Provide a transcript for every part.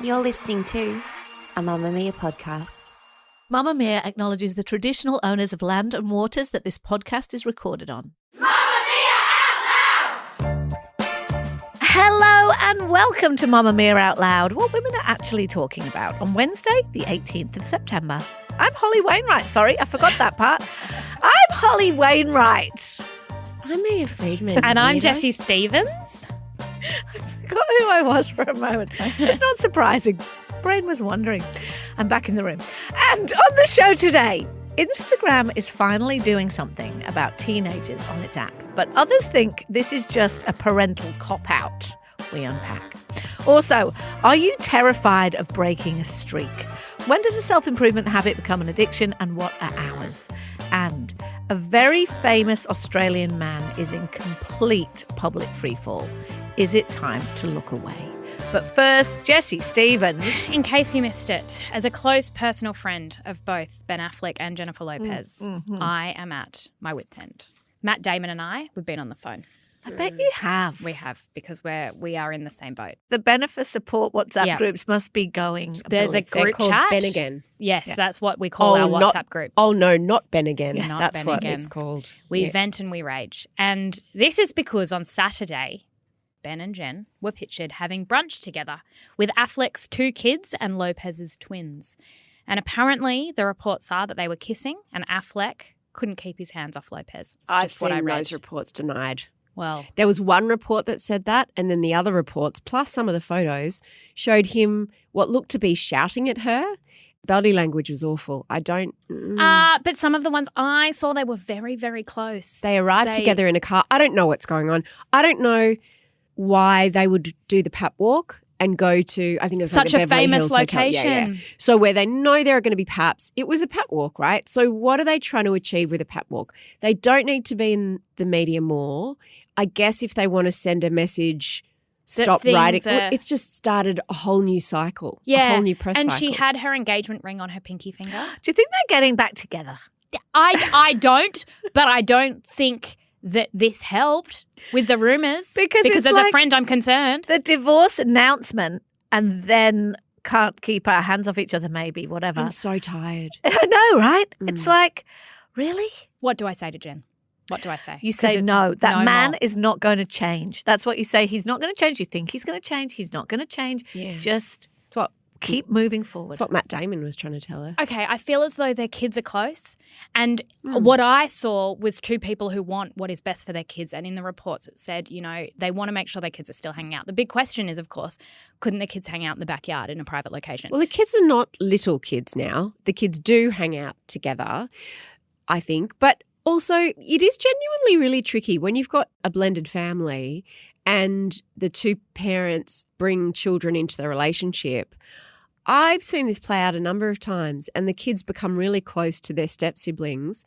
You're listening to a Mamamia podcast. Mamamia acknowledges the traditional owners of land and waters that this podcast is recorded on. Mamamia Out Loud! Hello and welcome to Mamamia Out Loud, what women are actually talking about on Wednesday, the 18th of September. I'm Holly Wainwright. Sorry, I forgot that part. I'm Holly Wainwright. I'm Leah Freedman. And I'm Jessie Stevens. I forgot who I was for a moment. It's not surprising. Brain was wandering. I'm back in the room. And on the show today, Instagram is finally doing something about teenagers on its app, but others think this is just a parental cop-out. We unpack. Also, are you terrified of breaking a streak? When does a self-improvement habit become an addiction, and what are ours? And a very famous Australian man is in complete public freefall. Is it time to look away? But first, Jessie Stevens. In case you missed it, as a close personal friend of both Ben Affleck and Jennifer Lopez, I am at my wit's end. Matt Damon and I, we've been on the phone. I bet you have. We have, because we are in the same boat. The benefit support WhatsApp groups must be going. There's a group called chat. Ben Again. Yes, that's what we call our WhatsApp group. Oh, no, not Ben Again. Yeah, not That's Ben what Again. it's called. We vent and we rage. And this is because on Saturday, Ben and Jen were pictured having brunch together with Affleck's 2 kids and Lopez's twins. And apparently the reports are that they were kissing and Affleck couldn't keep his hands off Lopez. It's I've just what I seen read. those reports denied. Well, There was one report that said that, and then the other reports, plus some of the photos, showed him what looked to be shouting at her. Body language was awful. I don't... but some of the oones I saw, they were very, very close. They arrived together in a car. I don't know what's going on. I don't know why they would do the pap walk and go to, I think it was Such like a Beverly famous Hills Hotel. location. Yeah. So where they know there are going to be paps, it was a pap walk, right? So what are they trying to achieve with a pap walk? They don't need to be in the media more. I guess if they want to send a message, stop writing. It's just started a whole new cycle, a whole new press cycle. And she had her engagement ring on her pinky finger. Do you think they're getting back together? I don't, but I don't think that this helped with the rumours Because it's as like a friend I'm concerned. The divorce announcement and then can't keep our hands off each other, maybe, whatever. I'm so tired. I know, right? It's like, really? What do I say to Jen? What do I say? You say 'Cause it's no. That no man more. is not going to change. That's what you say. He's not going to change. You think he's going to change. He's not going to change. Yeah. Just It's what, keep moving forward. it's what Matt Damon was trying to tell her. Okay, I feel as though their kids are close. And what I saw was 2 people who want what is best for their kids. And in the reports it said, you know, they want to make sure their kids are still hanging out. The big question is, of course, couldn't the kids hang out in the backyard in a private location? Well, the kids are not little kids now. The kids do hang out together, I think. But also, it is genuinely really tricky when you've got a blended family and the 2 parents bring children into the relationship. I've seen this play out a number of times, and the kids become really close to their step-siblings,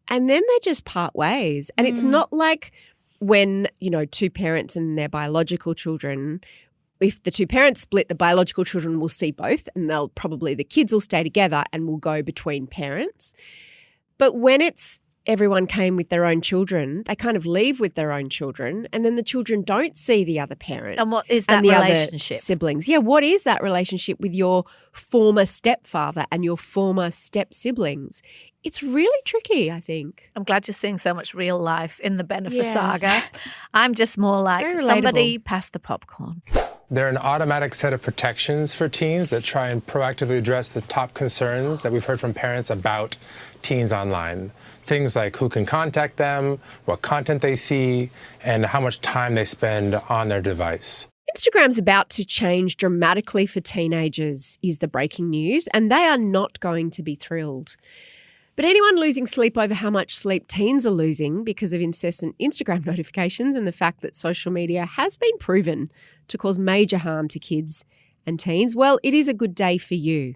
and then they just part ways. And it's not like when, 2 parents and their biological children, if the 2 parents split, the biological children will see both, and the kids will stay together and will go between parents. But when it's everyone came with their own children, they kind of leave with their own children, and then the children don't see the other parent. And what is that and the relationship? Other siblings. Yeah, what is that relationship with your former stepfather and your former step-siblings? It's really tricky, I think. I'm glad you're seeing so much real life in the Bennifer Yeah. saga. I'm just more like, very somebody pass the popcorn. They're an automatic set of protections for teens that try and proactively address the top concerns that we've heard from parents about teens online. Things like who can contact them, what content they see, and how much time they spend on their device. Instagram's about to change dramatically for teenagers is the breaking news, and they are not going to be thrilled. But anyone losing sleep over how much sleep teens are losing because of incessant Instagram notifications and the fact that social media has been proven to cause major harm to kids and teens, well, it is a good day for you.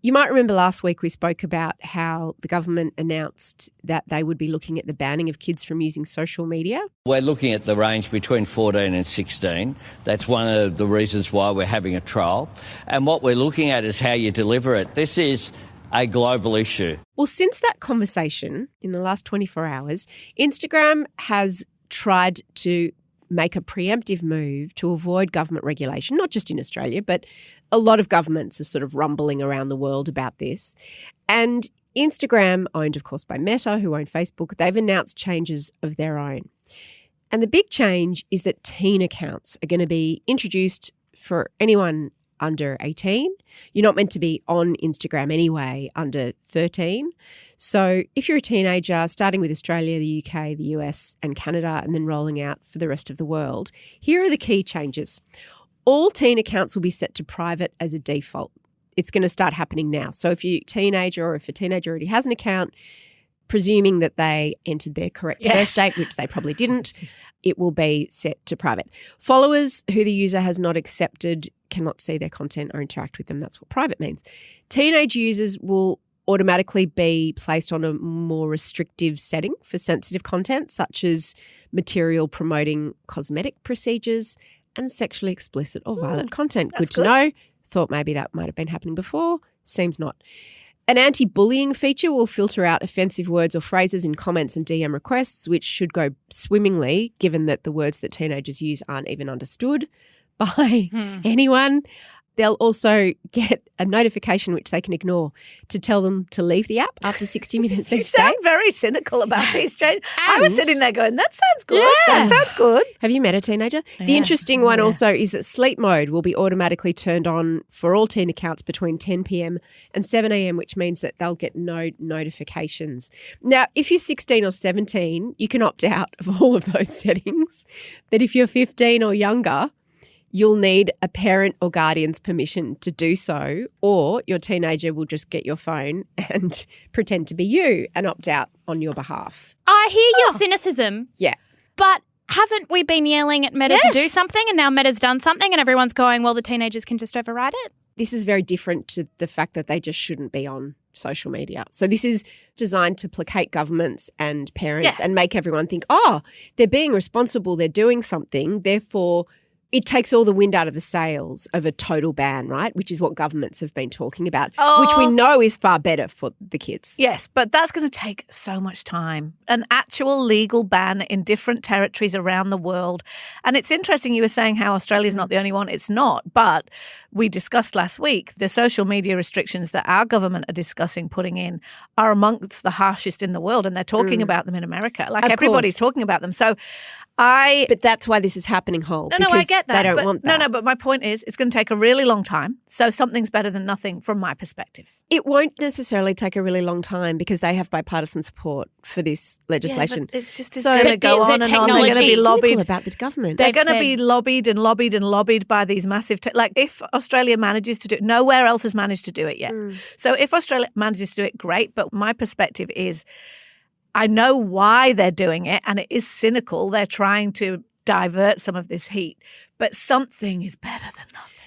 You might remember last week we spoke about how the government announced that they would be looking at the banning of kids from using social media. We're looking at the range between 14 and 16. That's one of the reasons why we're having a trial. And what we're looking at is how you deliver it. This is a global issue. Well, since that conversation in the last 24 hours, Instagram has tried to make a preemptive move to avoid government regulation, not just in Australia, but a lot of governments are sort of rumbling around the world about this. And Instagram, owned, of course, by Meta, who own Facebook, they've announced changes of their own. And the big change is that teen accounts are going to be introduced for anyone under 18. You're not meant to be on Instagram anyway under 13. So if you're a teenager, starting with Australia, the UK, the US and Canada, and then rolling out for the rest of the world, here are the key changes. All teen accounts will be set to private as a default. It's going to start happening now. So if you're a teenager or if a teenager already has an account, presuming that they entered their correct birth date, which they probably didn't, it will be set to private. Followers who the user has not accepted cannot see their content or interact with them. That's what private means. Teenage users will automatically be placed on a more restrictive setting for sensitive content, such as material promoting cosmetic procedures and sexually explicit or violent content. Good to know. Thought maybe that might have been happening before. Seems not. An anti-bullying feature will filter out offensive words or phrases in comments and DM requests, which should go swimmingly, given that the words that teenagers use aren't even understood by anyone. They'll also get a notification, which they can ignore, to tell them to leave the app after 60 minutes You each day. sound very cynical about these changes. I was sitting there going, that sounds good. That sounds good. Have you met a teenager? The interesting one also is that sleep mode will be automatically turned on for all teen accounts between 10 p.m. and 7 a.m., which means that they'll get no notifications. Now, if you're 16 or 17, you can opt out of all of those settings. But if you're 15 or younger, you'll need a parent or guardian's permission to do so, or your teenager will just get your phone and pretend to be you and opt out on your behalf. I hear your cynicism. Yeah. But haven't we been yelling at Meta to do something, and now Meta's done something and everyone's going, well, the teenagers can just override it? This is very different to the fact that they just shouldn't be on social media. So this is designed to placate governments and parents and make everyone think, oh, they're being responsible, they're doing something, therefore it takes all the wind out of the sails of a total ban, right? Which is what governments have been talking about, which we know is far better for the kids. Yes, but that's going to take so much time. An actual legal ban in different territories around the world. And it's interesting you were saying how Australia's not the only one. It's not. But we discussed last week the social media restrictions that our government are discussing putting in are amongst the harshest in the world. And they're talking about them in America. Like everybody's talking about them. So But that's why this is happening, Hole. No, I get that. They don't want that. No, but my point is it's going to take a really long time. So something's better than nothing from my perspective. It won't necessarily take a really long time because they have bipartisan support for this legislation. Yeah, it's just going to go on and on. They're going to be lobbied about the government. They're going to be lobbied and lobbied and lobbied by these massive like if Australia manages to do it, nowhere else has managed to do it yet. So if Australia manages to do it, great. But my perspective is I know why they're doing it, and it is cynical. They're trying to divert some of this heat, but something is better than nothing.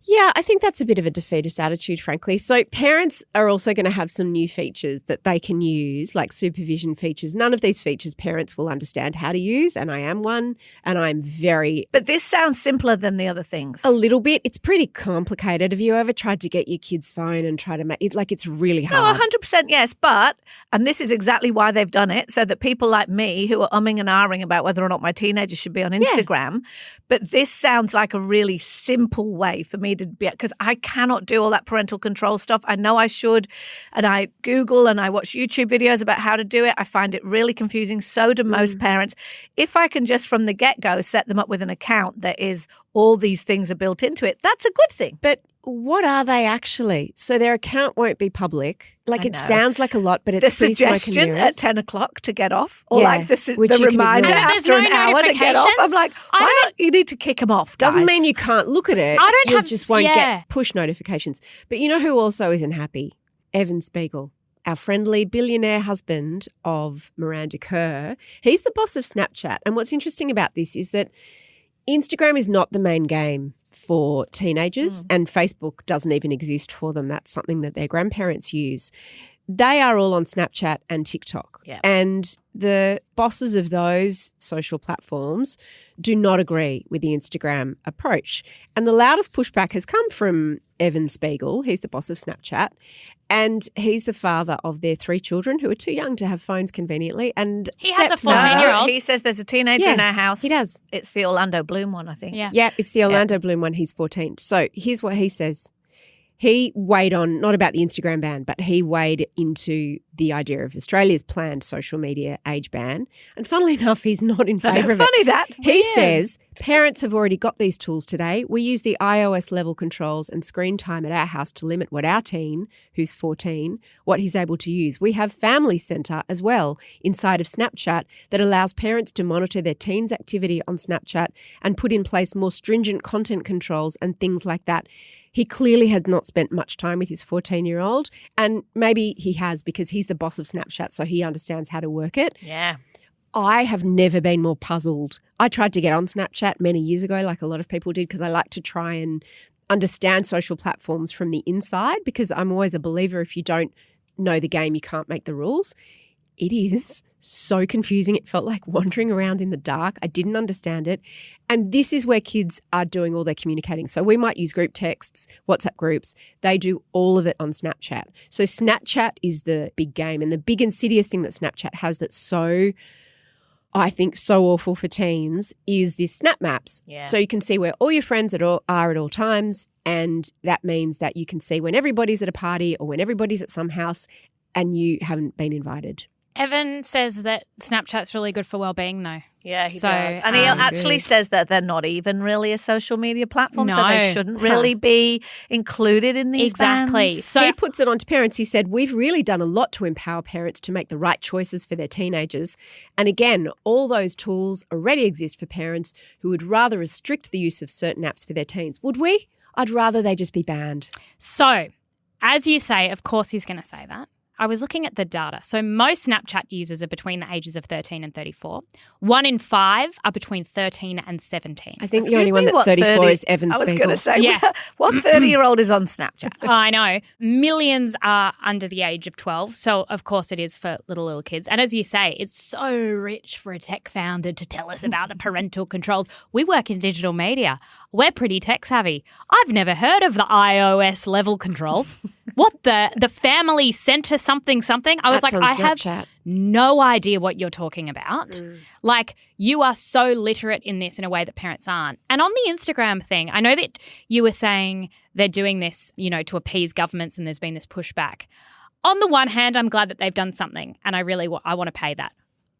Yeah, I think that's a bit of a defeatist attitude, frankly. So parents are also going to have some new features that they can use, like supervision features. None of these features parents will understand how to use, and I am one, and I'm very... But this sounds simpler than the other things. A little bit. It's pretty complicated. Have you ever tried to get your kid's phone and try to make it, like, it's really hard? No, 100% yes, but, and this is exactly why they've done it, so that people like me who are umming and ahhing about whether or not my teenagers should be on Instagram, but this sounds like a really simple way for me to be, because I cannot do all that parental control stuff. I know I should, and I Google and I watch YouTube videos about how to do it. I find it really confusing. So do most parents. If I can just from the get-go set them up with an account that is all these things are built into it, that's a good thing. But what are they actually? So their account won't be public. Like it sounds like a lot, but it's the pretty smoke and suggestion mirrors. at 10 o'clock to get off, or like the which you can reminder ignore. after an hour to get off. I'm like, why not? You need to kick them off, guys. Doesn't mean you can't look at it. I don't you have- just won't yeah. get push notifications. But you know who also isn't happy? Evan Spiegel, our friendly billionaire husband of Miranda Kerr. He's the boss of Snapchat. And what's interesting about this is that Instagram is not the main game for teenagers, and Facebook doesn't even exist for them. That's something that their grandparents use. they are all on Snapchat and TikTok. Yeah. And the bosses of those social platforms do not agree with the Instagram approach. And the loudest pushback has come from Evan Spiegel. He's the boss of Snapchat. And he's the father of their 3 children who are too young to have phones conveniently. And He has a stepmother- 14-year-old. He says there's a teenager in our house. He does. It's the Orlando Bloom one, I think. Yeah. Yeah, it's the Orlando Bloom one. He's 14. So here's what he says. He weighed on, not about the Instagram ban, but he weighed into the idea of Australia's planned social media age ban. And funnily enough, he's not in favour of it. Funny that. He Weird. says, parents have already got these tools today. We use the iOS level controls and screen time at our house to limit what our teen, who's 14, what he's able to use. We have Family Centre as well inside of Snapchat that allows parents to monitor their teen's activity on Snapchat and put in place more stringent content controls and things like that. He clearly has not spent much time with his 14-year-old, and maybe he has because he's the boss of Snapchat, so he understands how to work it. Yeah. I have never been more puzzled. I tried to get on Snapchat many years ago, like a lot of people did, because I like to try and understand social platforms from the inside, because I'm always a believer if you don't know the game, you can't make the rules. It is so confusing. It felt like wandering around in the dark. I didn't understand it. And this is where kids are doing all their communicating. So we might use group texts, WhatsApp groups. They do all of it on Snapchat. So Snapchat is the big game, and the big insidious thing that Snapchat has that's so, I think, so awful for teens is this Snap Maps. Yeah. So you can see where all your friends are at all times, and that means that you can see when everybody's at a party or when everybody's at some house and you haven't been invited. Evan says that Snapchat's really good for well-being, though. Yeah, he So, does. And he actually good. says that they're not even really a social media platform, so No. they shouldn't really be included in these Exactly. bans. So he puts it on to parents. He said, we've really done a lot to empower parents to make the right choices for their teenagers. And again, all those tools already exist for parents who would rather restrict the use of certain apps for their teens. Would we? I'd rather they just be banned. So, as you say, of course he's going to say that. I was looking at the data. So most Snapchat users are between the ages of 13 and 34. 1 in 5 are between 13 and 17. I think the Excuse only one me, that's what, 34 30? is Evan I was Spiegel. going to say, Yeah. what 30-year-old is on Snapchat? I know. Millions are under the age of 12. So, of course, it is for little kids. And as you say, it's so rich for a tech founder to tell us about the parental controls. We work in digital media. We're pretty tech savvy. I've never heard of the iOS level controls. What the Family Centre something? I was That's on I Snapchat. have no idea what you're talking about. Like, you are so literate in this in a way that parents aren't. And on the Instagram thing, I know that you were saying they're doing this, to appease governments, and there's been this pushback. On the one hand, I'm glad that they've done something, and I want to pay that.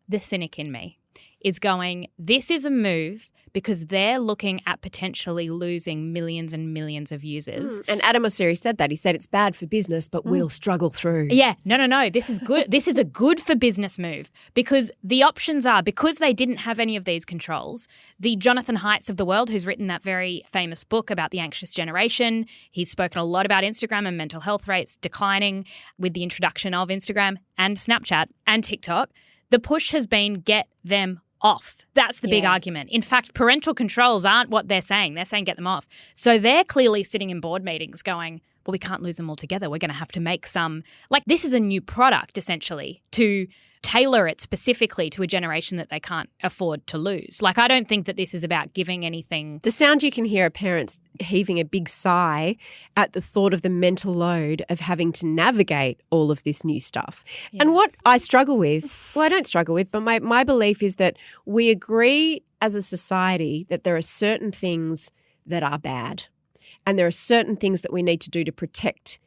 The cynic in me is going, this is a move because they're looking at potentially losing millions and millions of users. And Adam Osseri said that. He said it's bad for business, but we'll struggle through. Yeah, no. This is good. This is a good for business move because the options are, because they didn't have any of these controls, the Jonathan Haidt's of the world, who's written that very famous book about the anxious generation, he's spoken a lot about Instagram and mental health rates declining with the introduction of Instagram and Snapchat and TikTok. The push has been get them off. That's the big argument. In fact, parental controls aren't what they're saying. They're saying get them off. So they're clearly sitting in board meetings going, well, we can't lose them all together. We're going to have to make some, this is a new product essentially to tailor it specifically to a generation that they can't afford to lose. I don't think that this is about giving anything. The sound you can hear are parents heaving a big sigh at the thought of the mental load of having to navigate all of this new stuff. Yeah. And what I struggle with, I don't struggle with, but my belief is that we agree as a society that there are certain things that are bad and there are certain things that we need to do to protect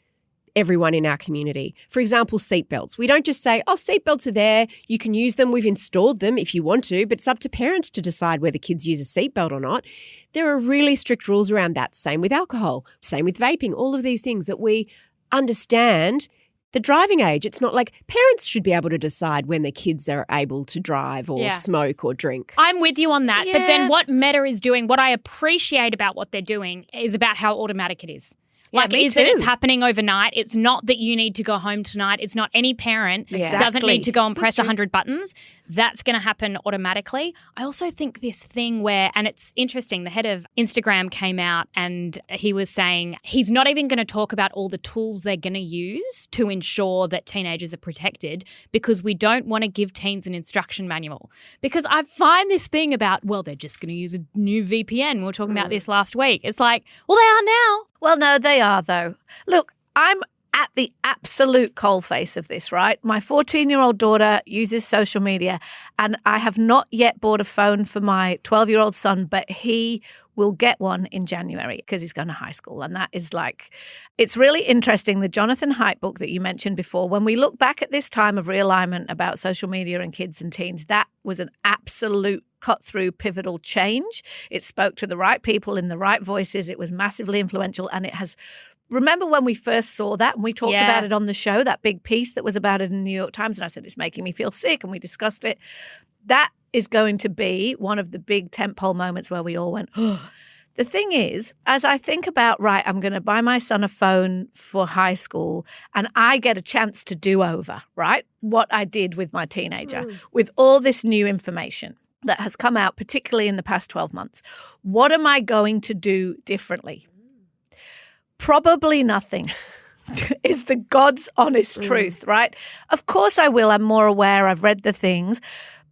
everyone in our community. For example, seatbelts. We don't just say, seatbelts are there, you can use them, we've installed them if you want to, but it's up to parents to decide whether kids use a seatbelt or not. There are really strict rules around that. Same with alcohol, same with vaping, all of these things that we understand. The driving age, it's not like parents should be able to decide when their kids are able to drive or smoke or drink. I'm with you on that. Yeah. But then what Meta is doing, what I appreciate about what they're doing is about how automatic it is. Yeah, Like, me is that it's too. happening overnight? It's not that you need to go home tonight. It's not any parent Yeah. doesn't Exactly. need to go and press 100 buttons. That's going to happen automatically. I also think this thing where, and it's interesting, the head of Instagram came out and he was saying he's not even going to talk about all the tools they're going to use to ensure that teenagers are protected because we don't want to give teens an instruction manual. Because I find this thing about, well, they're just going to use a new VPN. We were talking about this last week. It's like, well, they are now. Well, no, they are, though. Look, I'm at the absolute coalface of this, right? My 14-year-old daughter uses social media, and I have not yet bought a phone for my 12-year-old son, but he will get one in January because he's going to high school. And that is like, it's really interesting. The Jonathan Haidt book that you mentioned before, when we look back at this time of realignment about social media and kids and teens, that was an absolute cut through pivotal change. It spoke to the right people in the right voices. It was massively influential. And it has, remember when we first saw that and we talked about it on the show, that big piece that was about it in the New York Times. And I said, it's making me feel sick. And we discussed it. That is going to be one of the big tentpole moments where we all went, oh. The thing is, as I think about, right, I'm going to buy my son a phone for high school and I get a chance to do over, right, what I did with my teenager with all this new information that has come out, particularly in the past 12 months. What am I going to do differently? Probably nothing. Is the God's honest truth, right? Of course I will. I'm more aware. I've read the things.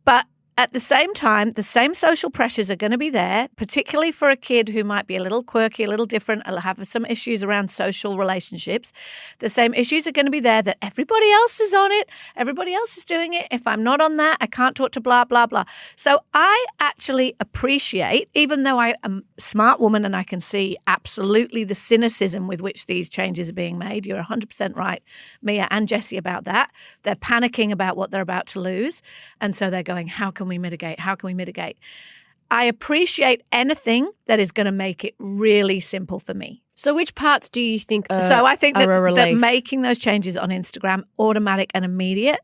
But at the same time, the same social pressures are going to be there, particularly for a kid who might be a little quirky, a little different, will have some issues around social relationships. The same issues are going to be there that everybody else is on it. Everybody else is doing it. If I'm not on that, I can't talk to blah, blah, blah. So I actually appreciate, even though I am a smart woman and I can see absolutely the cynicism with which these changes are being made. You're 100% right, Mia and Jessie, about that. They're panicking about what they're about to lose. And so they're going, how can we mitigate? How can we mitigate? I appreciate anything that is going to make it really simple for me. So which parts do you think are So I think are that, a relief? that making those changes on Instagram automatic and immediate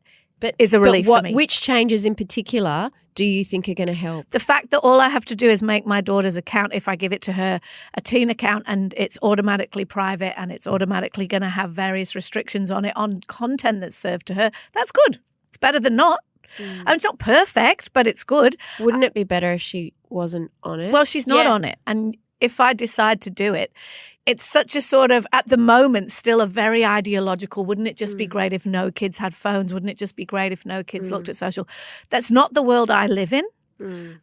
is a relief for me. Which changes in particular do you think are going to help? The fact that all I have to do is make my daughter's account, if I give it to her, a teen account, and it's automatically private and it's automatically going to have various restrictions on it on content that's served to her, that's good. It's better than not. And it's not perfect, but it's good. Wouldn't it be better if she wasn't on it? Well, she's not on it. And if I decide to do it, it's such a sort of, at the moment, still a very ideological, wouldn't it just be great if no kids had phones? Wouldn't it just be great if no kids looked at social? That's not the world I live in.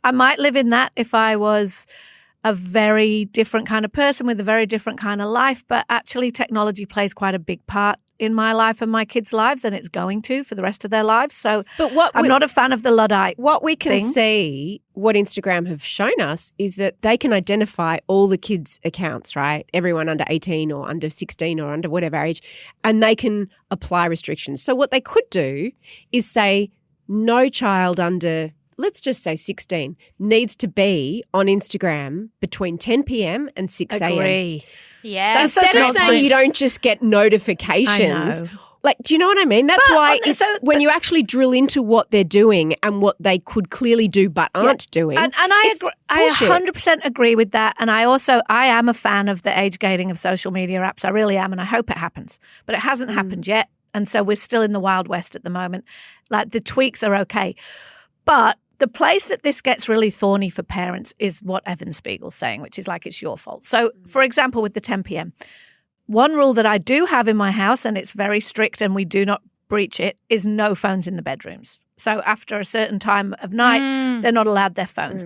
I might live in that if I was a very different kind of person with a very different kind of life, but actually technology plays quite a big part in my life and my kids' lives, and it's going to for the rest of their lives. So I'm not a fan of the Luddite What we can thing. see, what Instagram have shown us, is that they can identify all the kids' accounts, right? Everyone under 18 or under 16 or under whatever age, and they can apply restrictions. So what they could do is say no child under, let's just say 16, needs to be on Instagram between 10 p.m. and 6 a.m. Agree. Yeah. Instead of saying you don't just get notifications. I know. Like, do you know what I mean? That's why when you actually drill into what they're doing and what they could clearly do but aren't doing. And I agree, I 100% agree with that. And I am a fan of the age gating of social media apps. I really am. And I hope it happens. But it hasn't happened yet. And so we're still in the Wild West at the moment. Like, the tweaks are okay. But the place that this gets really thorny for parents is what Evan Spiegel's saying, which is like, it's your fault. So, for example, with the 10 p.m., one rule that I do have in my house, and it's very strict and we do not breach it, is no phones in the bedrooms. So after a certain time of night, they're not allowed their phones.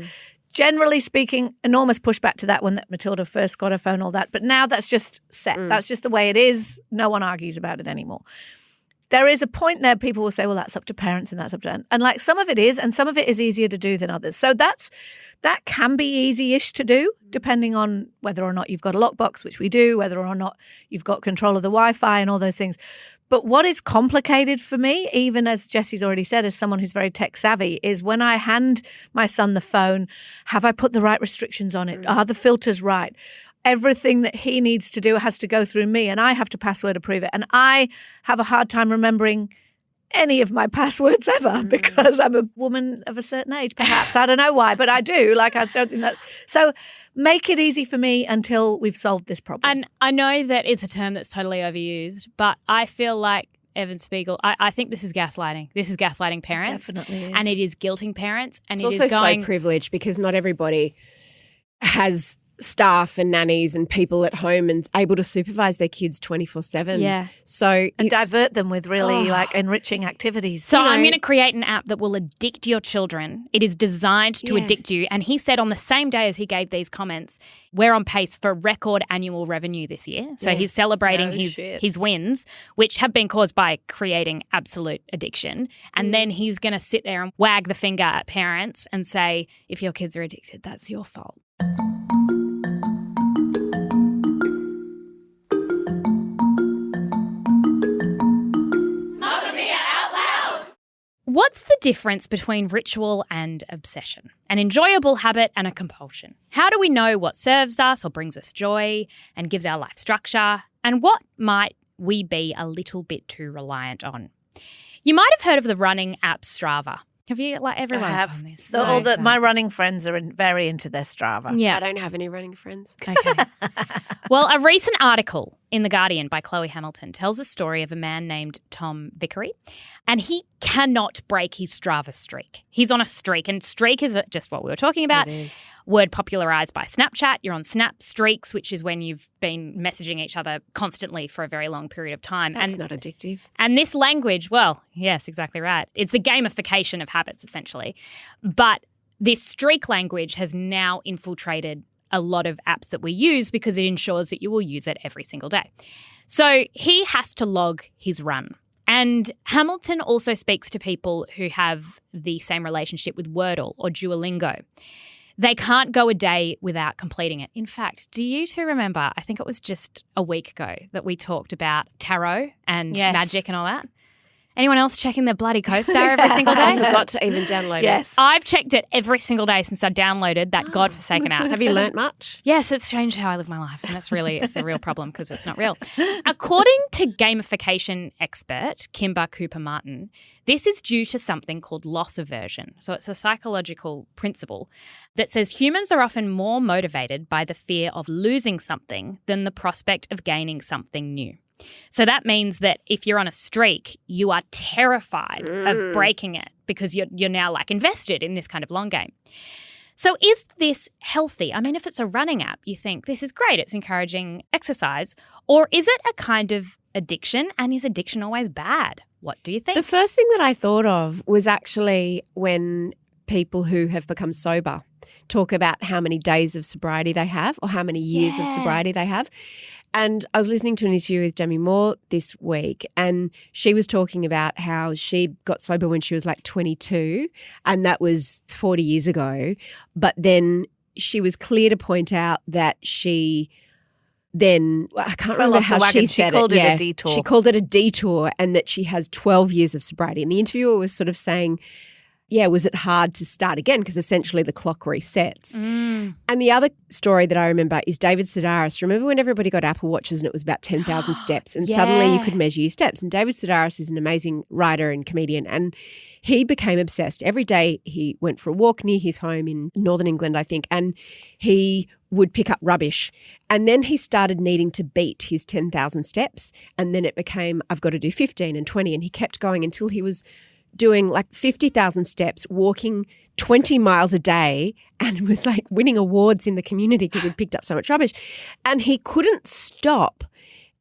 Generally speaking, enormous pushback to that when Matilda first got her phone, all that. But now that's just set. That's just the way it is. No one argues about it anymore. There is a point there people will say, well, that's up to parents and that's up to, and like some of it is, and some of it is easier to do than others. So that can be easy-ish to do, depending on whether or not you've got a lockbox, which we do, whether or not you've got control of the Wi-Fi and all those things. But what is complicated for me, even as Jessie's already said, as someone who's very tech savvy, is when I hand my son the phone, have I put the right restrictions on it? Are the filters right? Everything that he needs to do has to go through me, and I have to password approve it. And I have a hard time remembering any of my passwords ever because I'm a woman of a certain age, perhaps. I don't know why, but I do. Like, I don't think that. So make it easy for me until we've solved this problem. And I know that is a term that's totally overused, but I feel like Evan Spiegel, I think this is gaslighting. This is gaslighting parents. It definitely is. And it is guilting parents. And It's it also is going. so privileged because not everybody has staff and nannies and people at home and able to supervise their kids 24/7. Yeah. So and it's- divert them with really like enriching activities. So you know- I'm going to create an app that will addict your children. It is designed to addict you. And he said on the same day as he gave these comments, we're on pace for record annual revenue this year. So he's celebrating his wins, which have been caused by creating absolute addiction. And then he's going to sit there and wag the finger at parents and say, if your kids are addicted, that's your fault. What's the difference between ritual and obsession? An enjoyable habit and a compulsion? How do we know what serves us or brings us joy and gives our life structure? And what might we be a little bit too reliant on? You might have heard of the running app Strava. Have you? Like everyone's I have. on this. My running friends are very into their Strava. Yeah. I don't have any running friends. Okay. Well, a recent article in The Guardian by Chloe Hamilton tells a story of a man named Tom Vickery, and he cannot break his Strava streak. He's on a streak, and streak is just what we were talking about. It is. Word popularised by Snapchat. You're on Snap Streaks, which is when you've been messaging each other constantly for a very long period of time. That's not addictive. And this language, well, yes, exactly right. It's the gamification of habits, essentially. But this streak language has now infiltrated a lot of apps that we use because it ensures that you will use it every single day. So he has to log his run. And Hamilton also speaks to people who have the same relationship with Wordle or Duolingo. They can't go a day without completing it. In fact, do you two remember, I think it was just a week ago that we talked about tarot and magic and all that? Anyone else checking their bloody CoStar every single day? I forgot to even download it. I've checked it every single day since I downloaded that godforsaken app. Have you learnt much? Yes, it's changed how I live my life, and it's a real problem because it's not real. According to gamification expert Kimber Cooper-Martin, this is due to something called loss aversion. So it's a psychological principle that says humans are often more motivated by the fear of losing something than the prospect of gaining something new. So that means that if you're on a streak, you are terrified of breaking it because you're now like invested in this kind of long game. So is this healthy? I mean, if it's a running app, you think this is great, it's encouraging exercise, or is it a kind of addiction, and is addiction always bad? What do you think? The first thing that I thought of was actually when people who have become sober talk about how many days of sobriety they have or how many years of sobriety they have. And I was listening to an interview with Demi Moore this week, and she was talking about how she got sober when she was like 22, and that was 40 years ago. But then she was clear to point out that she then, I can't remember how she said it. She called it a detour. She called it a detour, and that she has 12 years of sobriety. And the interviewer was sort of saying, yeah, was it hard to start again? Because essentially the clock resets. And the other story that I remember is David Sedaris. Remember when everybody got Apple Watches and it was about 10,000 steps and suddenly you could measure your steps? And David Sedaris is an amazing writer and comedian, and he became obsessed. Every day he went for a walk near his home in northern England, I think, and he would pick up rubbish. And then he started needing to beat his 10,000 steps, and then it became, I've got to do 15 and 20, and he kept going until he was doing like 50,000 steps, walking 20 miles a day, and was like winning awards in the community because he'd picked up so much rubbish. And he couldn't stop.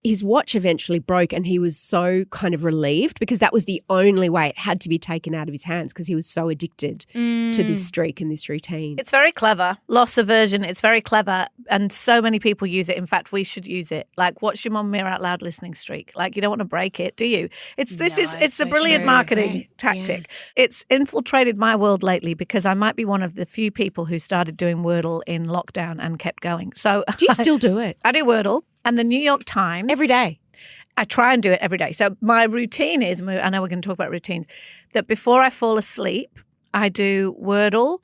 His watch eventually broke, and he was so kind of relieved because that was the only way. It had to be taken out of his hands because he was so addicted to this streak and this routine. It's very clever. Loss aversion, it's very clever. And so many people use it. In fact, we should use it. Like, what's your Mamamia out loud listening streak? Like, you don't want to break it, do you? It's a so brilliant true. marketing tactic. Yeah. It's infiltrated my world lately because I might be one of the few people who started doing Wordle in lockdown and kept going. So Do you still do it? I do Wordle. And the New York Times. Every day. I try and do it every day. So my routine is, I know we're going to talk about routines, that before I fall asleep, I do Wordle,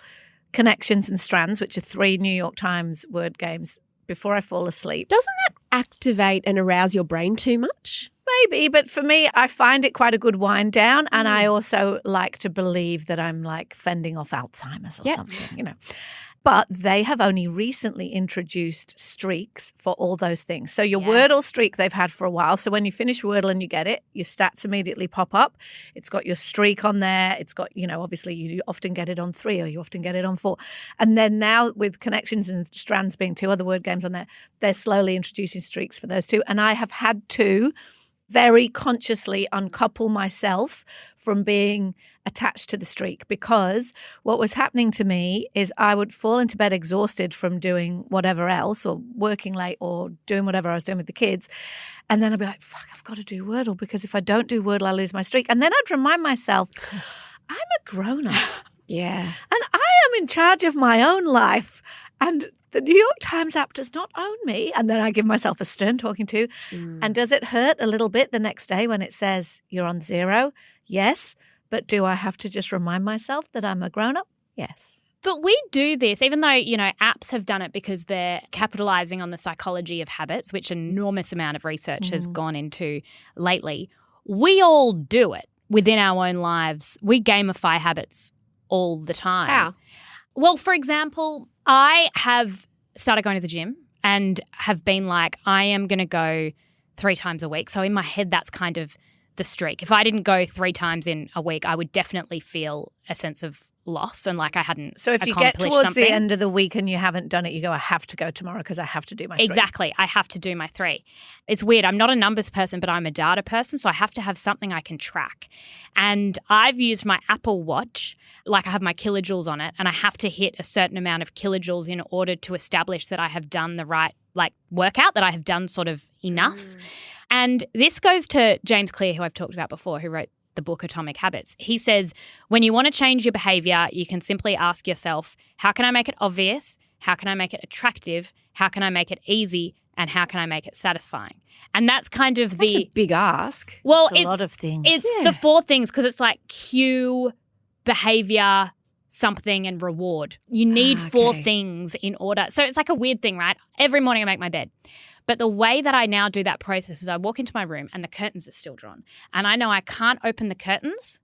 Connections and Strands, which are 3 New York Times word games before I fall asleep. Doesn't that activate and arouse your brain too much? Maybe, but for me, I find it quite a good wind down, and I also like to believe that I'm like fending off Alzheimer's or something, you know. But they have only recently introduced streaks for all those things. So your Wordle streak they've had for a while. So when you finish Wordle and you get it, your stats immediately pop up. It's got your streak on there. It's got, you know, obviously you often get it on 3 or you often get it on 4. And then now with Connections and Strands being 2 other word games on there, they're slowly introducing streaks for those 2. And I have had to very consciously uncouple myself from being attached to the streak, because what was happening to me is I would fall into bed exhausted from doing whatever else or working late or doing whatever I was doing with the kids. And then I'd be like, fuck, I've got to do Wordle, because if I don't do Wordle, I lose my streak. And then I'd remind myself, I'm a grown-up. Yeah. And I am in charge of my own life. And the New York Times app does not own me. And then I give myself a stern talking to. And does it hurt a little bit the next day when it says you're on 0? Yes. But do I have to just remind myself that I'm a grown-up? Yes. But we do this, even though, you know, apps have done it because they're capitalizing on the psychology of habits, which an enormous amount of research has gone into lately. We all do it within our own lives. We gamify habits all the time. How? Well, for example, I have started going to the gym and have been like, I am going to go 3 times a week. So in my head, that's kind of the streak. If I didn't go 3 times in a week, I would definitely feel a sense of loss and like I hadn't So if you get towards the end of the week and you haven't done it, you go, I have to go tomorrow because I have to do my 3. Exactly. I have to do my 3. It's weird. I'm not a numbers person, but I'm a data person. So I have to have something I can track. And I've used my Apple Watch, like I have my kilojoules on it, and I have to hit a certain amount of kilojoules in order to establish that I have done the right like workout, that I have done sort of enough. And this goes to James Clear, who I've talked about before, who wrote the book Atomic Habits. He says, when you want to change your behavior, you can simply ask yourself, how can I make it obvious? How can I make it attractive? How can I make it easy? And how can I make it satisfying? And that's kind of That's a big ask. Well, It's a lot of things. It's the 4 things, because it's like cue, behavior, something, and reward. You need 4 things in order. So it's like a weird thing, right? Every morning I make my bed. But the way that I now do that process is I walk into my room and the curtains are still drawn. And I know I can't open the curtains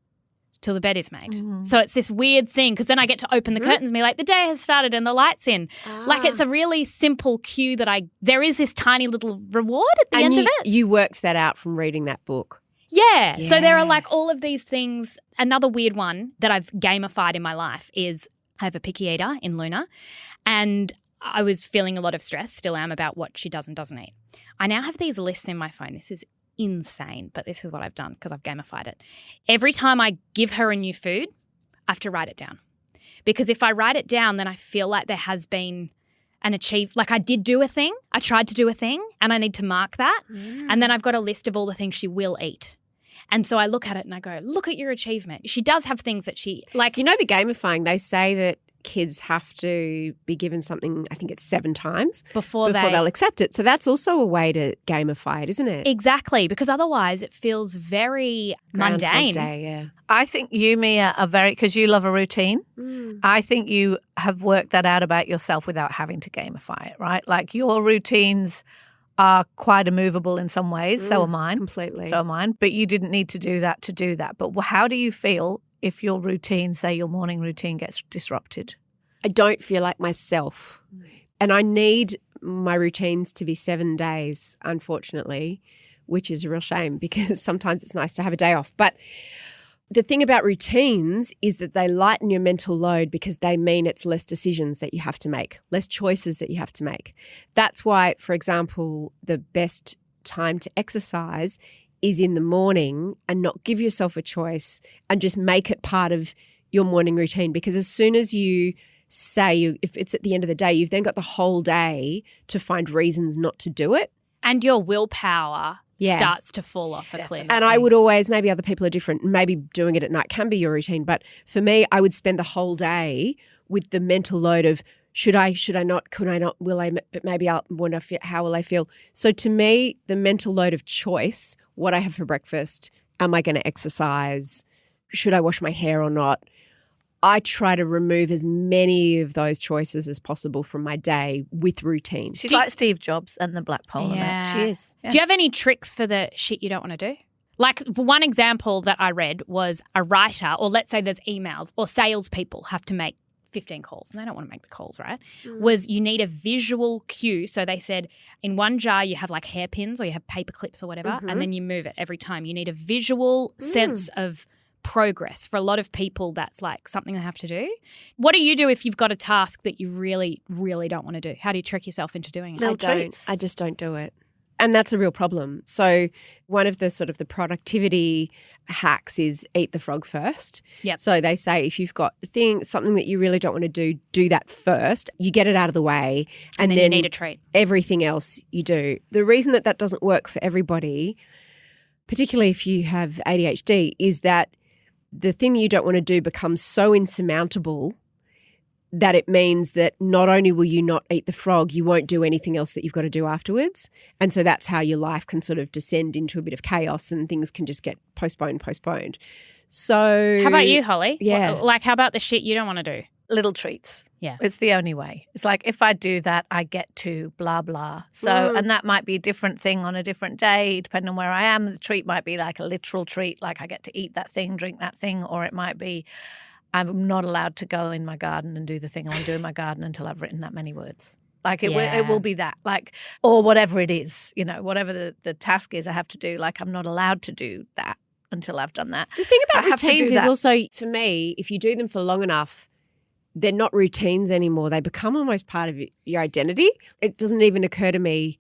till the bed is made. So it's this weird thing, because then I get to open the curtains and be like, the day has started and the light's in. Like it's a really simple cue that there is this tiny little reward at the end of it. You worked that out from reading that book. Yeah. So there are like all of these things. Another weird one that I've gamified in my life is I have a picky eater in Luna, and I was feeling a lot of stress, still am, about what she does and doesn't eat. I now have these lists in my phone. This is insane, but this is what I've done because I've gamified it. Every time I give her a new food, I have to write it down. Because if I write it down, then I feel like there has been an like I did do a thing, I tried to do a thing, and I need to mark that. And then I've got a list of all the things she will eat. And so I look at it and I go, look at your achievement. She does have things that she, like. You know, the gamifying, they say that kids have to be given something, I think it's 7 times before they'll accept it. So that's also a way to gamify it, isn't it? Exactly, because otherwise it feels very mundane. Day, yeah. I think you, Mia, are very, because you love a routine. I think you have worked that out about yourself without having to gamify it, right? Like your routines are quite immovable in some ways. So are mine. Completely. So are mine. But you didn't need to do that to do that. But how do you feel if your routine, say your morning routine, gets disrupted? I don't feel like myself. And I need my routines to be 7 days, unfortunately, which is a real shame because sometimes it's nice to have a day off. But the thing about routines is that they lighten your mental load because they mean it's less decisions that you have to make, less choices that you have to make. That's why, for example, the best time to exercise is in the morning, and not give yourself a choice and just make it part of your morning routine. Because as soon as you say, if it's at the end of the day, you've then got the whole day to find reasons not to do it. And your willpower starts to fall off a cliff. And I would always, maybe other people are different, maybe doing it at night can be your routine, but for me, I would spend the whole day with the mental load of should I not, could I not, will I, but maybe I'll wonder how will I feel. So to me, the mental load of choice, what I have for breakfast, am I going to exercise, should I wash my hair or not, I try to remove as many of those choices as possible from my day with routine. She's like Steve Jobs and the Black Polar Man. She is. Yeah. Do you have any tricks for the shit you don't want to do? Like one example that I read was a writer, or let's say there's emails or salespeople have to make 15 calls and they don't want to make the calls, right? Was you need a visual cue. So they said in one jar you have like hairpins or you have paper clips or whatever, and then you move it every time. You need a visual sense of progress. For a lot of people, that's like something they have to do. What do you do if you've got a task that you really, really don't want to do? How do you trick yourself into doing it? I just don't do it. And that's a real problem. So one of the sort of the productivity hacks is eat the frog first. Yep. So they say if you've got something that you really don't want to do that first. You get it out of the way. And then you need a treat. Everything else you do. The reason that doesn't work for everybody, particularly if you have ADHD, is that the thing that you don't want to do becomes so insurmountable that it means that not only will you not eat the frog, you won't do anything else that you've got to do afterwards. And so that's how your life can sort of descend into a bit of chaos and things can just get postponed. So how about you, Holly? Yeah. Like how about the shit you don't want to do? Little treats. Yeah. It's the only way. It's like if I do that, I get to blah, blah. So, and that might be a different thing on a different day, depending on where I am. The treat might be like a literal treat, like I get to eat that thing, drink that thing, or it might be I'm not allowed to go in my garden and do the thing I want to do in my garden until I've written that many words. Like it will be that, like, or whatever it is, whatever the task is I have to do, like I'm not allowed to do that until I've done that. The thing about routines is also, for me, if you do them for long enough, they're not routines anymore. They become almost part of your identity. It doesn't even occur to me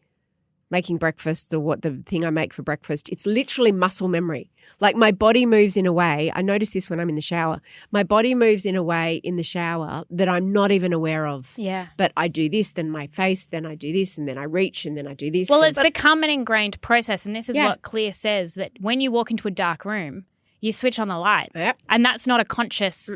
making breakfast or what the thing I make for breakfast. It's literally muscle memory. Like my body moves in a way. I notice this when I'm in the shower. My body moves in a way in the shower that I'm not even aware of. Yeah. But I do this, then my face, then I do this, and then I reach, and then I do this. Well, it's become an ingrained process. And this is Yeah. what Clear says, that when you walk into a dark room, you switch on the light. Yeah. And that's not a conscious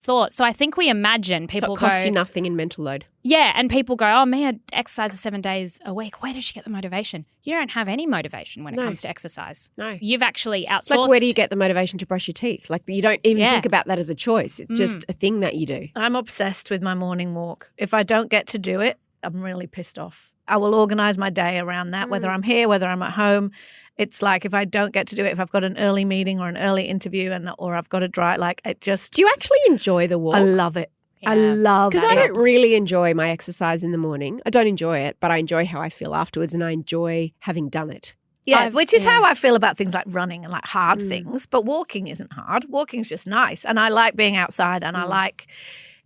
thought. So I think we imagine people so it costs you nothing in mental load. Yeah, and people go, oh, Mia exercises 7 days a week. Where does she get the motivation? You don't have any motivation when it comes to exercise. No. You've actually outsourced. It's like, where do you get the motivation to brush your teeth? Like, you don't even think about that as a choice. It's just a thing that you do. I'm obsessed with my morning walk. If I don't get to do it, I'm really pissed off. I will organise my day around that, whether I'm here, whether I'm at home. It's like if I don't get to do it, if I've got an early meeting or an early interview or I've got to drive, like it just... Do you actually enjoy the walk? I love it. Yeah. I love it. Because I don't really enjoy my exercise in the morning. I don't enjoy it, but I enjoy how I feel afterwards and I enjoy having done it. Yeah, which is how I feel about things like running and like hard things. But walking isn't hard. Walking's just nice. And I like being outside and I like...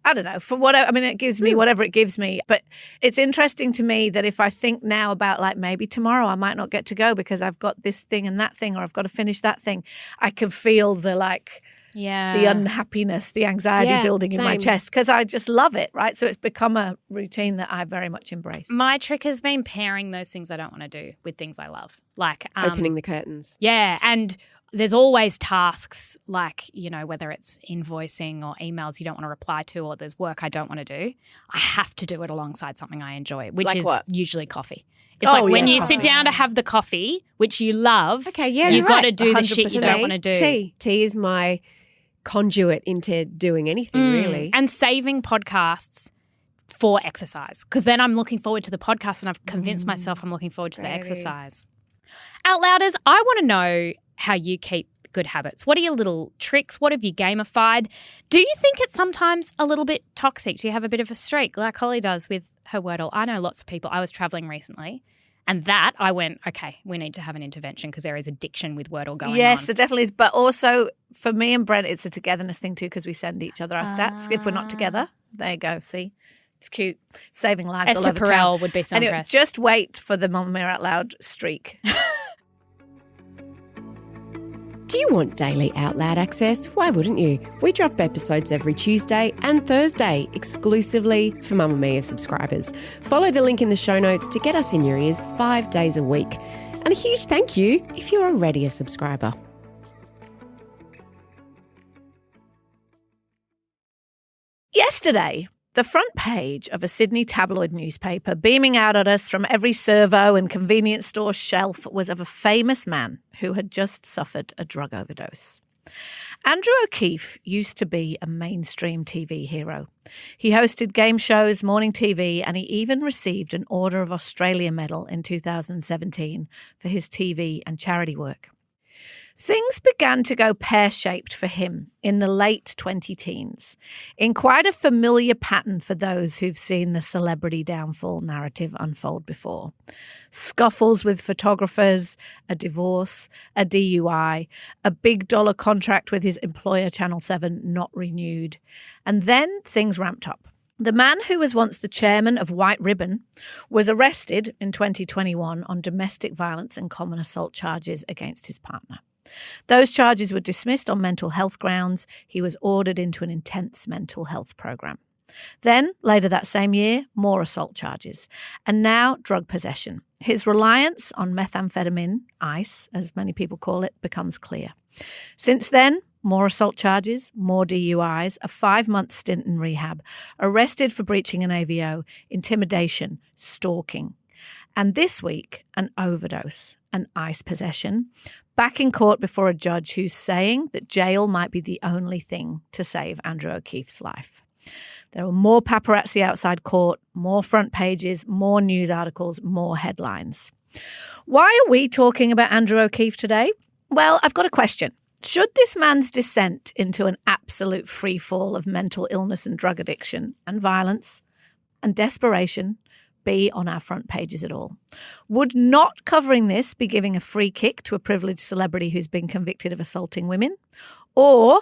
I don't know, for whatever, I mean, it gives me whatever it gives me. But it's interesting to me that if I think now about like maybe tomorrow I might not get to go because I've got this thing and that thing or I've got to finish that thing, I can feel the like the unhappiness, the anxiety building in my chest because I just love it, right? So it's become a routine that I very much embrace. My trick has been pairing those things I don't want to do with things I love. Like opening the curtains. Yeah, and there's always tasks like, whether it's invoicing or emails you don't want to reply to or there's work I don't want to do. I have to do it alongside something I enjoy, which is usually coffee. It's like when you sit down to have the coffee, which you love, you've got to do the shit you don't want to do. Tea is my conduit into doing anything, really. And saving podcasts for exercise because then I'm looking forward to the podcast and I've convinced myself I'm looking forward to the exercise. Outlouders, I want to know how you keep good habits. What are your little tricks? What have you gamified? Do you think it's sometimes a little bit toxic? Do you have a bit of a streak like Holly does with her Wordle? I know lots of people. I was traveling recently and I went, okay, we need to have an intervention because there is addiction with Wordle going on. Yes, there definitely is. But also for me and Brent, it's a togetherness thing too because we send each other our stats. If we're not together, there you go, see? It's cute. Saving lives all Esther over Perel town. would be so anyway, impressed. Just wait for the Mamamia Out Loud streak. Do you want daily Out Loud access? Why wouldn't you? We drop episodes every Tuesday and Thursday exclusively for Mamamia subscribers. Follow the link in the show notes to get us in your ears 5 days a week. And a huge thank you if you're already a subscriber. Yesterday, the front page of a Sydney tabloid newspaper beaming out at us from every servo and convenience store shelf was of a famous man who had just suffered a drug overdose. Andrew O'Keefe used to be a mainstream TV hero. He hosted game shows, morning TV, and he even received an Order of Australia medal in 2017 for his TV and charity work. Things began to go pear-shaped for him in the late 20-teens, in quite a familiar pattern for those who've seen the celebrity downfall narrative unfold before. Scuffles with photographers, a divorce, a DUI, a big dollar contract with his employer Channel 7 not renewed, and then things ramped up. The man who was once the chairman of White Ribbon was arrested in 2021 on domestic violence and common assault charges against his partner. Those charges were dismissed on mental health grounds. He was ordered into an intense mental health program. Then, later that same year, more assault charges. And now, drug possession. His reliance on methamphetamine, ice, as many people call it, becomes clear. Since then, more assault charges, more DUIs, a 5-month stint in rehab, arrested for breaching an AVO, intimidation, stalking. And this week, an overdose, an ice possession, back in court before a judge who's saying that jail might be the only thing to save Andrew O'Keefe's life. There were more paparazzi outside court, more front pages, more news articles, more headlines. Why are we talking about Andrew O'Keefe today? Well, I've got a question. Should this man's descent into an absolute freefall of mental illness and drug addiction and violence and desperation be on our front pages at all? Would not covering this be giving a free kick to a privileged celebrity who's been convicted of assaulting women? Or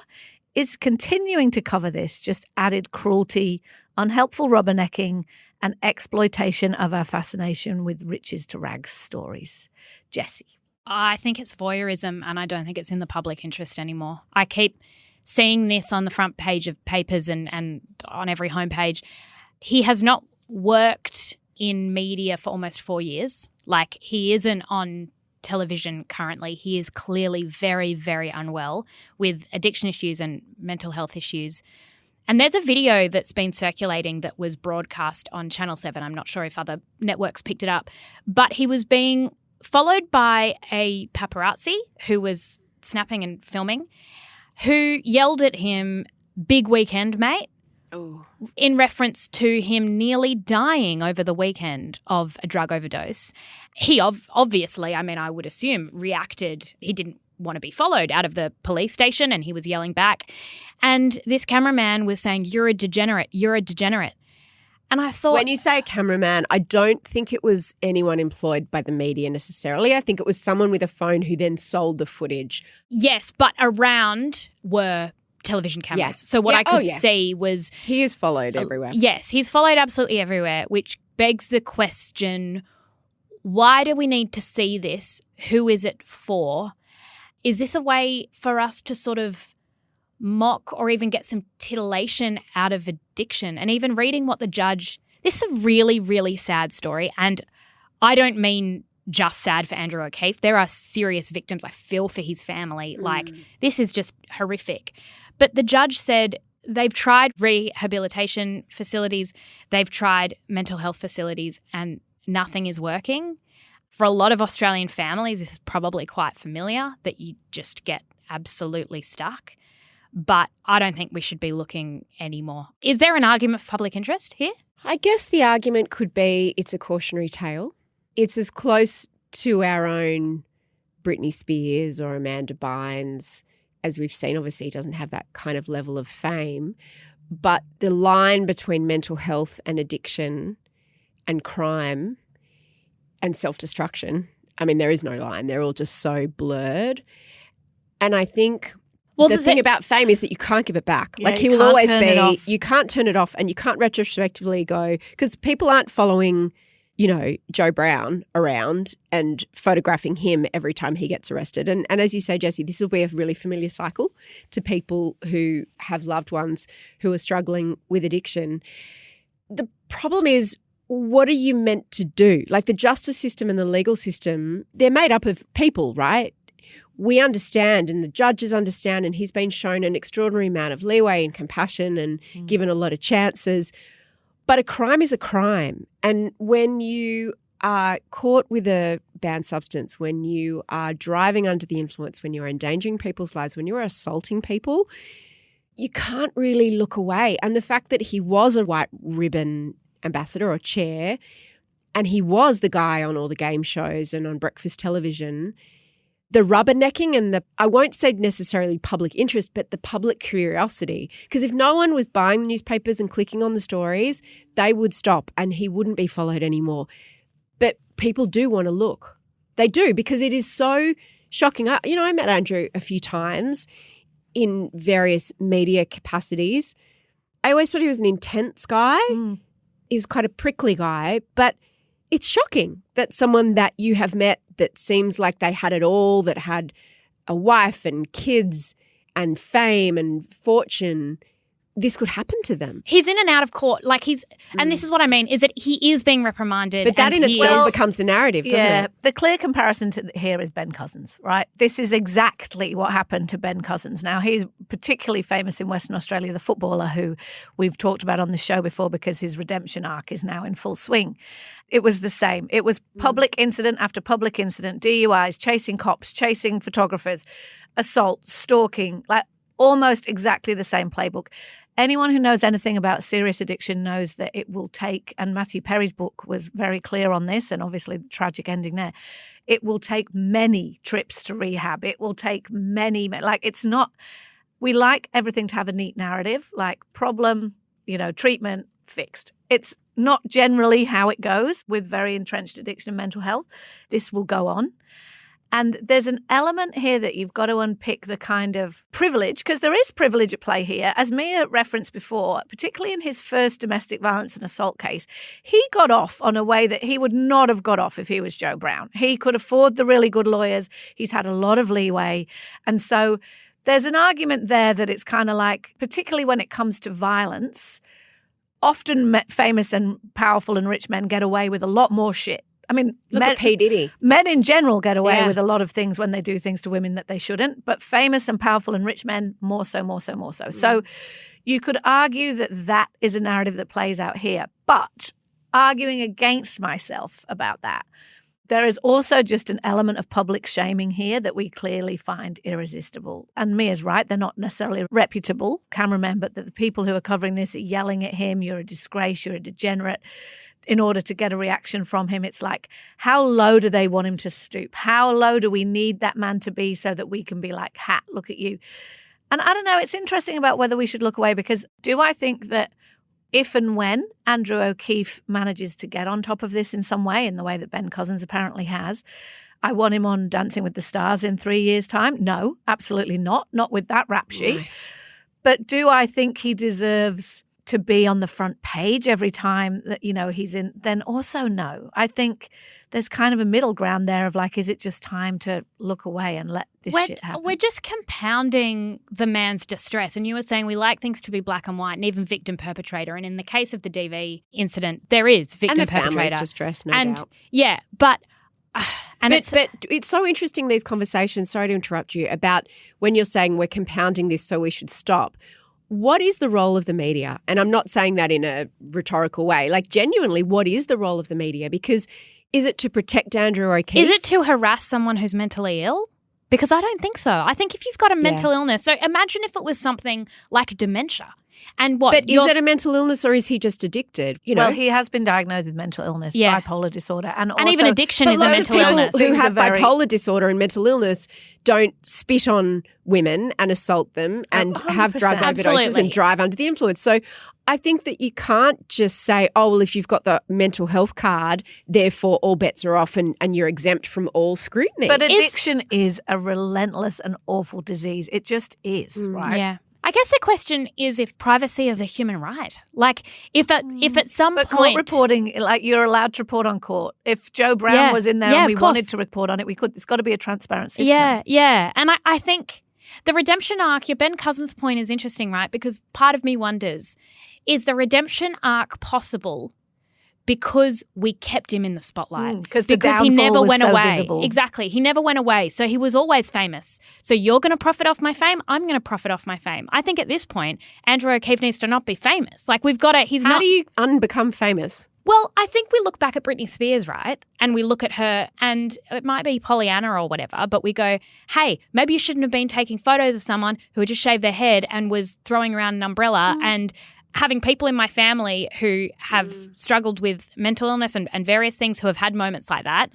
is continuing to cover this just added cruelty, unhelpful rubbernecking, and exploitation of our fascination with riches to rags stories? Jessie. I think it's voyeurism, and I don't think it's in the public interest anymore. I keep seeing this on the front page of papers and on every homepage. He has not worked in media for almost 4 years. Like, he isn't on television currently. He is clearly very, very unwell with addiction issues and mental health issues. And there's a video that's been circulating that was broadcast on Channel 7. I'm not sure if other networks picked it up. But he was being followed by a paparazzi who was snapping and filming, who yelled at him, "Big weekend, mate." Oh. In reference to him nearly dying over the weekend of a drug overdose. He obviously, I would assume, reacted. He didn't want to be followed out of the police station, and he was yelling back. And this cameraman was saying, "You're a degenerate, you're a degenerate." And I thought, when you say a cameraman, I don't think it was anyone employed by the media necessarily. I think it was someone with a phone who then sold the footage. yes, but around were television cameras. Yes. So what Yeah. I could Oh, yeah. see was He is followed everywhere. Yes, he's followed absolutely everywhere, which begs the question, why do we need to see this? Who is it for? Is this a way for us to sort of mock or even get some titillation out of addiction? And even reading what the judge – this is a really, really sad story, and I don't mean just sad for Andrew O'Keefe. There are serious victims. I feel for his family. Like, this is just horrific. But the judge said they've tried rehabilitation facilities, they've tried mental health facilities, and nothing is working. For a lot of Australian families, this is probably quite familiar, that you just get absolutely stuck. But I don't think we should be looking anymore. Is there an argument for public interest here? I guess the argument could be it's a cautionary tale. It's as close to our own Britney Spears or Amanda Bynes as we've seen. Obviously, he doesn't have that kind of level of fame. But the line between mental health and addiction and crime and self-destruction, I mean, there is no line. They're all just so blurred. And I think the thing about fame is that you can't give it back. Yeah, like, he you will always can't turn it be, off. you can't turn it off, and you can't retrospectively go, because people aren't following, Joe Brown around and photographing him every time he gets arrested. And as you say, Jessie, this will be a really familiar cycle to people who have loved ones who are struggling with addiction. The problem is, what are you meant to do? Like, the justice system and the legal system, they're made up of people, right? We understand, and the judges understand, and he's been shown an extraordinary amount of leeway and compassion and given a lot of chances. But a crime is a crime. And when you are caught with a banned substance, when you are driving under the influence, when you're endangering people's lives, when you're assaulting people, you can't really look away. And the fact that he was a white ribbon ambassador or chair, and he was the guy on all the game shows and on breakfast television, the rubbernecking and I won't say necessarily public interest, but the public curiosity. Because if no one was buying the newspapers and clicking on the stories, they would stop and he wouldn't be followed anymore. But people do want to look. They do, because it is so shocking. I met Andrew a few times in various media capacities. I always thought he was an intense guy. He was quite a prickly guy, but it's shocking that someone that you have met that seems like they had it all, that had a wife and kids and fame and fortune, this could happen to them. He's in and out of court. And this is what I mean, is that he is being reprimanded. But that in itself becomes the narrative, doesn't it? The clear comparison here is Ben Cousins, right? This is exactly what happened to Ben Cousins. Now, he's particularly famous in Western Australia, the footballer who we've talked about on the show before because his redemption arc is now in full swing. It was the same. It was public incident after public incident, DUIs, chasing cops, chasing photographers, assault, stalking, like almost exactly the same playbook. Anyone who knows anything about serious addiction knows that it will take, and Matthew Perry's book was very clear on this, and obviously the tragic ending there, it will take many trips to rehab. It will take many, it's not, we like everything to have a neat narrative, like problem, treatment, fixed. It's not generally how it goes with very entrenched addiction and mental health. This will go on. And there's an element here that you've got to unpick the kind of privilege, because there is privilege at play here. As Mia referenced before, particularly in his first domestic violence and assault case, he got off on a way that he would not have got off if he was Joe Brown. He could afford the really good lawyers. He's had a lot of leeway. And so there's an argument there that it's kind of like, particularly when it comes to violence, often famous and powerful and rich men get away with a lot more shit. I mean, look at P. Diddy. Men in general get away with a lot of things when they do things to women that they shouldn't, but famous and powerful and rich men, more so. So you could argue that that is a narrative that plays out here, but arguing against myself about that, there is also just an element of public shaming here that we clearly find irresistible. And Mia's right, they're not necessarily reputable cameramen, but that the people who are covering this are yelling at him, you're a disgrace, you're a degenerate, in order to get a reaction from him. It's like, how low do they want him to stoop? How low do we need that man to be so that we can be like, look at you? And I don't know, it's interesting about whether we should look away, because do I think that if and when Andrew OKeefe manages to get on top of this in some way, in the way that Ben Cousins apparently has, I want him on Dancing with the Stars in 3 years' time? No, absolutely not. Not with that rap sheet. Right. But do I think he deserves to be on the front page every time that, he's in? Then also no. I think there's kind of a middle ground there of like, is it just time to look away and let this shit happen? We're just compounding the man's distress. And you were saying we like things to be black and white and even victim perpetrator. And in the case of the DV incident, there is victim and the perpetrator. family's distress, no doubt. Yeah, but it's so interesting, these conversations, sorry to interrupt you, about when you're saying we're compounding this so we should stop. What is the role of the media? And I'm not saying that in a rhetorical way. Like, genuinely, what is the role of the media? Because is it to protect Andrew OKeefe? Is it to harass someone who's mentally ill? Because I don't think so. I think if you've got a mental illness, so imagine if it was something like dementia. And what? But is it a mental illness or is he just addicted? Well, he has been diagnosed with mental illness, bipolar disorder. And even addiction is a mental illness. Who have bipolar disorder and mental illness don't spit on women and assault them and 100%. Have drug overdoses and drive under the influence. So I think that you can't just say, oh, well, if you've got the mental health card, therefore all bets are off and you're exempt from all scrutiny. But addiction is a relentless and awful disease. It just is, right? Yeah. I guess the question is if privacy is a human right. Like, if at some point... But court reporting, like, you're allowed to report on court. If Joe Brown was in there and we wanted to report on it, we could. It's got to be a transparent system. Yeah. And I think the redemption arc, your Ben Cousins point is interesting, right? Because part of me wonders, is the redemption arc possible because we kept him in the spotlight? Because he never went away. Visible. Exactly. He never went away. So he was always famous. So you're going to profit off my fame. I'm going to profit off my fame. I think at this point, Andrew OKeefe needs to not be famous. Like, we've got to, How do you unbecome famous? Well, I think we look back at Britney Spears, right? And we look at her, and it might be Pollyanna or whatever, but we go, hey, maybe you shouldn't have been taking photos of someone who had just shaved their head and was throwing around an umbrella and having people in my family who have struggled with mental illness and various things who have had moments like that.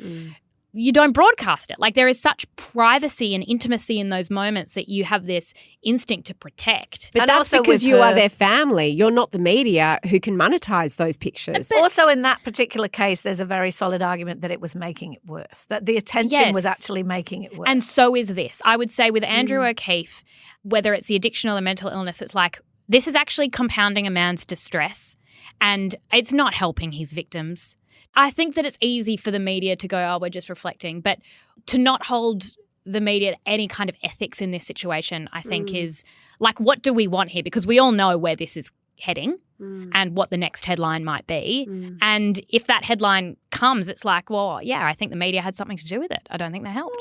You don't broadcast it. Like, there is such privacy and intimacy in those moments that you have this instinct to protect. But And that's also because with you her- are their family. You're not the media who can monetize those pictures. Also, in that particular case, there's a very solid argument that it was making it worse, that the attention was Yes. actually making it worse. And so is this. I would say with Andrew O'Keefe, whether it's the addiction or the mental illness, it's like this is actually compounding a man's distress and it's not helping his victims. I think that it's easy for the media to go, oh, we're just reflecting, but to not hold the media to any kind of ethics in this situation, I think is like, what do we want here? Because we all know where this is heading and what the next headline might be. And if that headline comes, it's like, well, yeah, I think the media had something to do with it. I don't think they helped.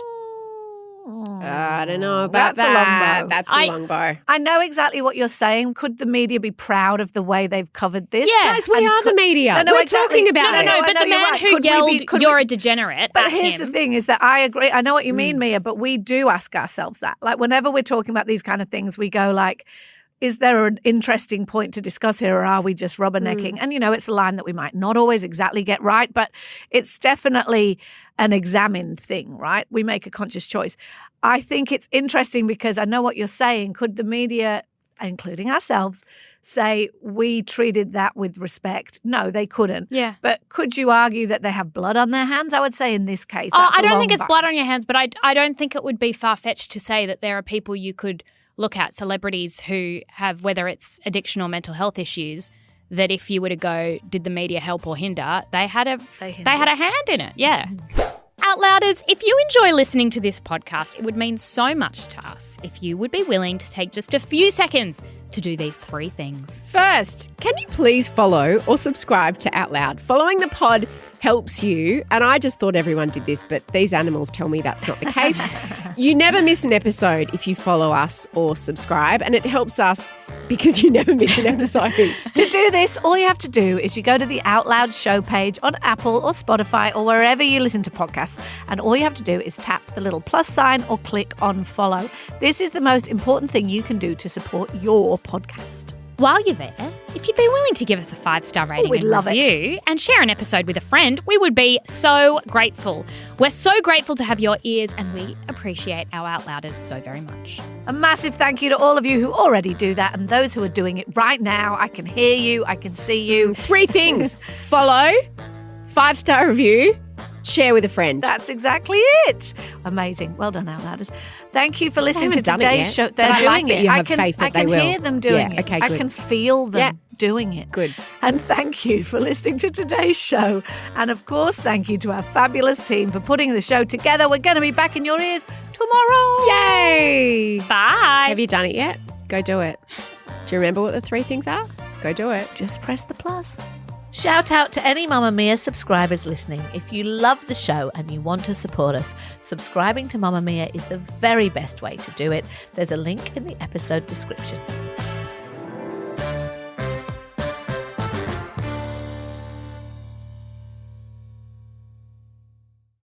I don't know about That's a long that. bow. That's a long bow. I know exactly what you're saying. Could the media be proud of the way they've covered this? Yeah. Guys, we And are the media. No, no, We're exactly. talking about No, it. no, I but know the you're man right. who Could we yelled, be- could you're we- a degenerate, But at here's him. the thing is that I agree. I know what you mean, Mia, but we do ask ourselves that. Like, whenever we're talking about these kind of things, we go like, is there an interesting point to discuss here, or are we just rubbernecking? And, you know, it's a line that we might not always exactly get right, but it's definitely an examined thing, right? We make a conscious choice. I think it's interesting because I know what you're saying. Could the media, including ourselves, say we treated that with respect? No, they couldn't. Yeah. But could you argue that they have blood on their hands? I would say in this case, Oh, that's I a don't long think it's bow. blood on your hands, but I don't think it would be far-fetched to say that there are people you could look at, celebrities who have, whether it's addiction or mental health issues, that if you were to go, did the media help or hinder, they had a hand in it. Yeah. Outlouders, if you enjoy listening to this podcast, it would mean so much to us if you would be willing to take just a few seconds to do these 3 things. First, can you please follow or subscribe to Out Loud? Following the pod helps you, and I just thought everyone did this, but these animals tell me that's not the case. You never miss an episode if you follow us or subscribe, and it helps us because you never miss an episode. To do this, all you have to do is you go to the Out Loud show page on Apple or Spotify or wherever you listen to podcasts, and all you have to do is tap the little plus sign or click on follow. This is the most important thing you can do to support your podcast. While you're there, if you'd be willing to give us a 5-star rating we'd and love it. review and share an episode with a friend, we would be so grateful. We're so grateful to have your ears and we appreciate our Outlouders so very much. A massive thank you to all of you who already do that and those who are doing it right now. I can hear you. I can see you. 3 things. Follow, 5-star review, share with a friend. That's exactly it. Amazing. Well done, Outlouders. Thank you for listening to haven't done it today's yet, show. but They're I doing like that it. you I have can, faith that I can they will. hear them doing Yeah, it. okay, I good. can feel them doing it. Good. And thank you for listening to today's show. And of course, thank you to our fabulous team for putting the show together. We're going to be back in your ears tomorrow. Yay! Bye. Have you done it yet? Go do it. Do you remember what the 3 things are? Go do it. Just press the plus. Shout out to any Mamamia subscribers listening. If you love the show and you want to support us, subscribing to Mamamia is the very best way to do it. There's a link in the episode description.